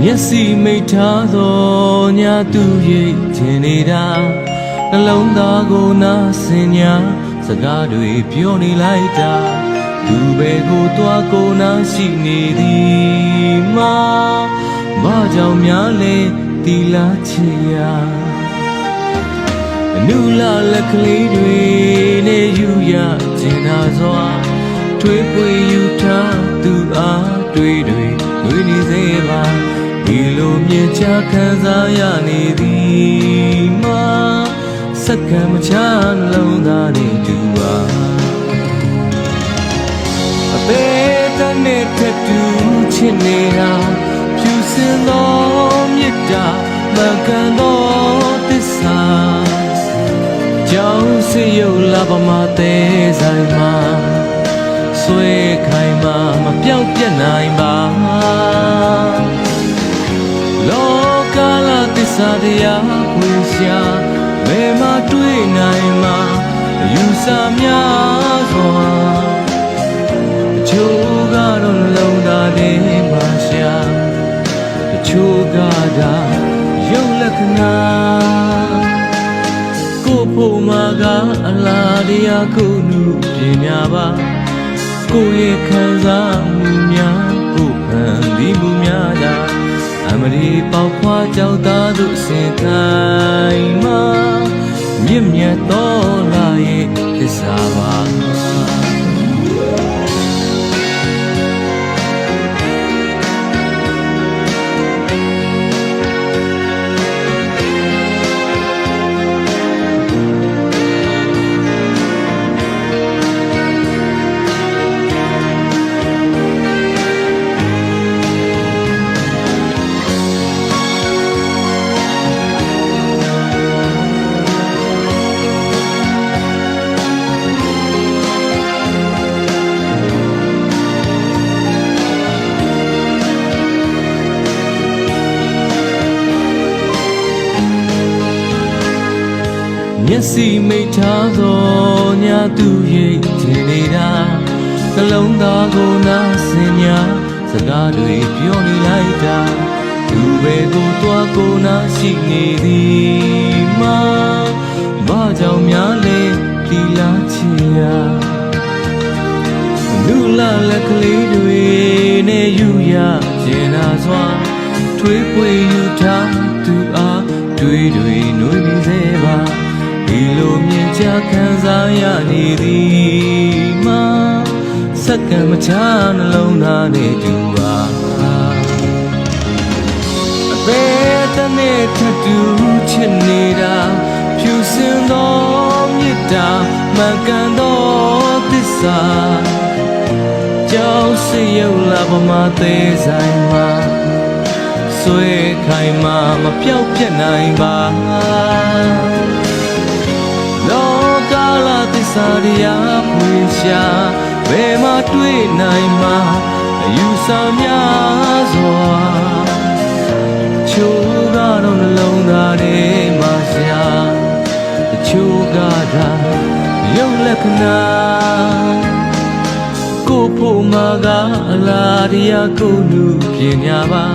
မျက်စိမိတ်ထားသောညသူရိတ်ချင်နေတာနှလုံးသားကိုနာဆင်ညာစကားတွေပြောနေလိုက်တာလူပဲကိုတွားကိုနာရှိနေသည်မှာဘာကြောင့်များလဲတီလာချေရာအနုလာလက်ကလေးတွေနဲ့ယူရကျင်နာစွာထွေးပွေယူထားသူအားတွေငွေနေစေပါဒီလိုမြင်ချခံစားရနေသည်မှာစက္ကန့်မချလုံးသားနေတူပါအသေးတနဲ့ထက်တူချစ်နေတာဖြူစင်သောမြတ်တာမကန်သောသစ္စာကြောင့်စေရုပ်လာပမာသေးဆိုင်မှာဆွေခိုင်မှာမပြောင်းပြတ်နိုင်ပါလောကလာသစ္စာတရားဖွင့်ရှာဘယ်မှာတွေ့နိုင်မှာယူဆများစွာတချို့ကတော့လုံးသားနေမှာရှာတချို့ကသာရုပ်လက္ခဏာကိုဖို့မှာကအလားတရားကိုနုပြင်များပါကိုရဲ့ခံစားမှုများကိုဖန်တီးမှုများသာအမရီပေါက်ခွာကြောက်သားသူစင်ခိုင်မှာမြင့်မြတ်တော်လာရဲ့သစ္စာပါမျက်စိမိတ်ထားသောညသူရိတ်ချင်နေတာနှလုံးသားကိုနာဆင်ညာစကားတွေပြောနေလိုက်တာသူပဲကိုတွားကိုနာရှိနေသည်မှာဘာကြောင့်များလဲတီလာချေရာလူလာလက်ကလေးတွေနဲ့ယူရကျင်နာစွာထွေးပွေယူထားသူအားတွေနွေနေစေပါဒီလိုမြင်ချခံစားရနေသည်မှာစက္ကန့်မချနှလုံးသားနဲ့တူပါအသေးတနဲ့ထပ်တူချစ်နေတာဖြူစင်သောမြတ်တာမှန်ကန်သောသစ္စာကြောင့်စေရုပ်လာပမာသေးဆိုင်မှာဆွေခိုင်မှာမပြောက်ပြတ်နိုင်ပါလောကလာသစ္စာတရားဖွင့်ရှာဘယ်မှာတွေ့နိုင်မှာအယူဆများစွာချိုးကတော့နှလုံးသားထဲမှာရှာတချို့ကသာရုပ်လက္ခဏာကိုဖို့မှာကအလားတရားကိုနုပြင်ညာပါ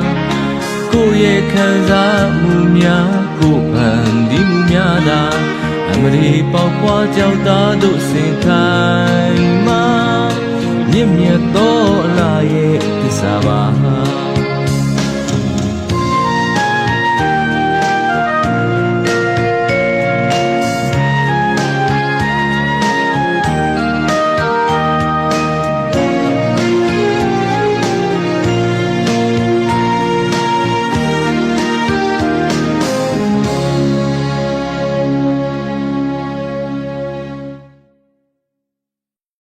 ကိုရဲ့ခံစားမှုများကိုဖန်တီးမှုများသာအမရီပေါက်ပွားကြောက်သားတို့စင်ခိုင်မှာမြင့်မြတ်သောအလားရဲ့သစ္စာပါ